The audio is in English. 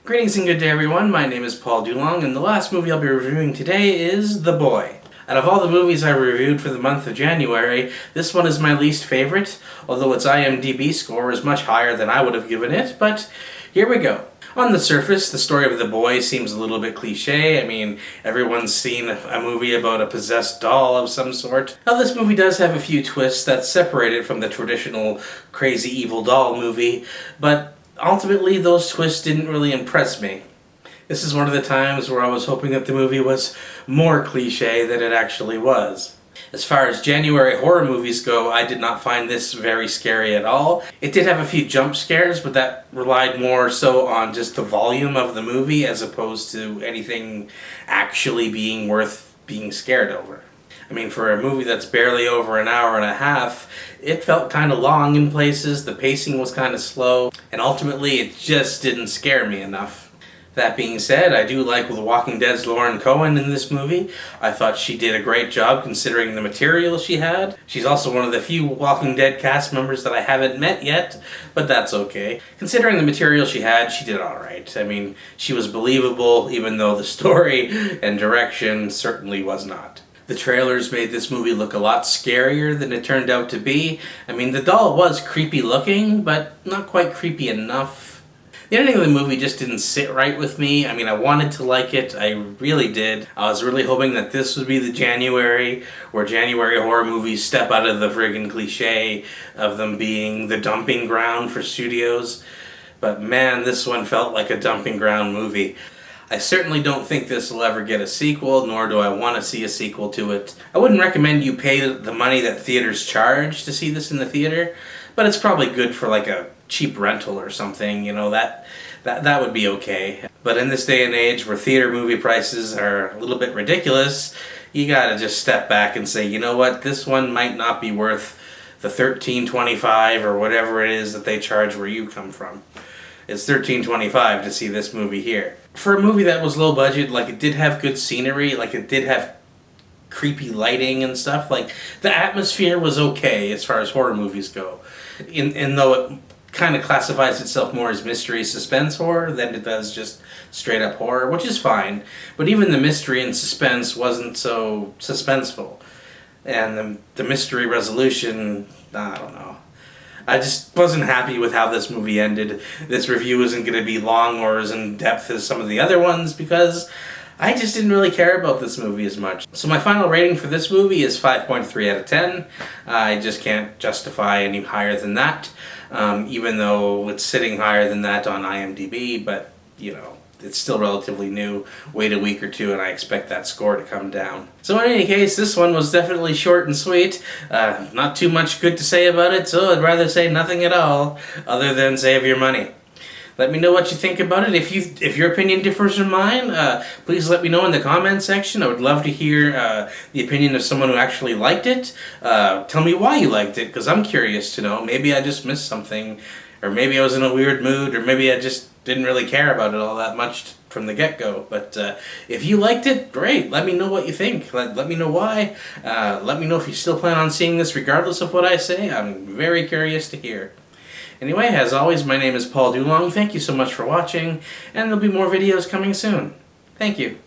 Greetings and good day everyone, my name is Paul Dulong and the last movie I'll be reviewing today is The Boy. Out of all the movies I reviewed for the month of January, this one is my least favorite, although its IMDb score is much higher than I would have given it, but here we go. On the surface, the story of The Boy seems a little bit cliche. I mean, everyone's seen a movie about a possessed doll of some sort. Now, this movie does have a few twists that separate it from the traditional crazy evil doll movie, but ultimately those twists didn't really impress me. This is one of the times where I was hoping that the movie was more cliche than it actually was. As far as January horror movies go, I did not find this very scary at all. It did have a few jump scares, but that relied more so on just the volume of the movie as opposed to anything actually being worth being scared over. I mean, for a movie that's barely over an hour and a half, it felt kind of long in places, the pacing was kind of slow, and ultimately it just didn't scare me enough. That being said, I do like The Walking Dead's Lauren Cohen in this movie. I thought she did a great job considering the material she had. She's also one of the few Walking Dead cast members that I haven't met yet, but that's okay. Considering the material she had, she did alright. I mean, she was believable, even though the story and direction certainly was not. The trailers made this movie look a lot scarier than it turned out to be. I mean, the doll was creepy looking, but not quite creepy enough. The ending of the movie just didn't sit right with me. I mean, I wanted to like it, I really did. I was really hoping that this would be the January, where January horror movies step out of the friggin' cliche of them being the dumping ground for studios. But man, this one felt like a dumping ground movie. I certainly don't think this will ever get a sequel, nor do I want to see a sequel to it. I wouldn't recommend you pay the money that theaters charge to see this in the theater, but it's probably good for like a cheap rental or something, you know, that would be okay. But in this day and age where theater movie prices are a little bit ridiculous, you gotta just step back and say, you know what, this one might not be worth the $13.25 or whatever it is that they charge where you come from. It's $13.25 to see this movie here. For a movie that was low budget, like it did have good scenery, like it did have creepy lighting and stuff, like the atmosphere was okay as far as horror movies go. And though it kind of classifies itself more as mystery suspense horror than it does just straight up horror, which is fine. But even the mystery and suspense wasn't so suspenseful. And the mystery resolution, I don't know. I just wasn't happy with how this movie ended. This review isn't going to be long or as in depth as some of the other ones because I just didn't really care about this movie as much. So my final rating for this movie is 5.3 out of 10. I just can't justify any higher than that, even though it's sitting higher than that on IMDb, but you know, it's still relatively new. Wait a week or two and I expect that score to come down. So in any case, this one was definitely short and sweet. Not too much good to say about it, so I'd rather say nothing at all, other than save your money. Let me know what you think about it. If your opinion differs from mine, please let me know in the comment section. I would love to hear the opinion of someone who actually liked it. Tell me why you liked it, because I'm curious to know. Maybe I just missed something, or maybe I was in a weird mood, or maybe I just didn't really care about it all that much from the get-go. But if you liked it, great. Let me know what you think. Let me know why. Let me know if you still plan on seeing this regardless of what I say. I'm very curious to hear. Anyway, as always, my name is Paul Dulong. Thank you so much for watching, and there'll be more videos coming soon. Thank you.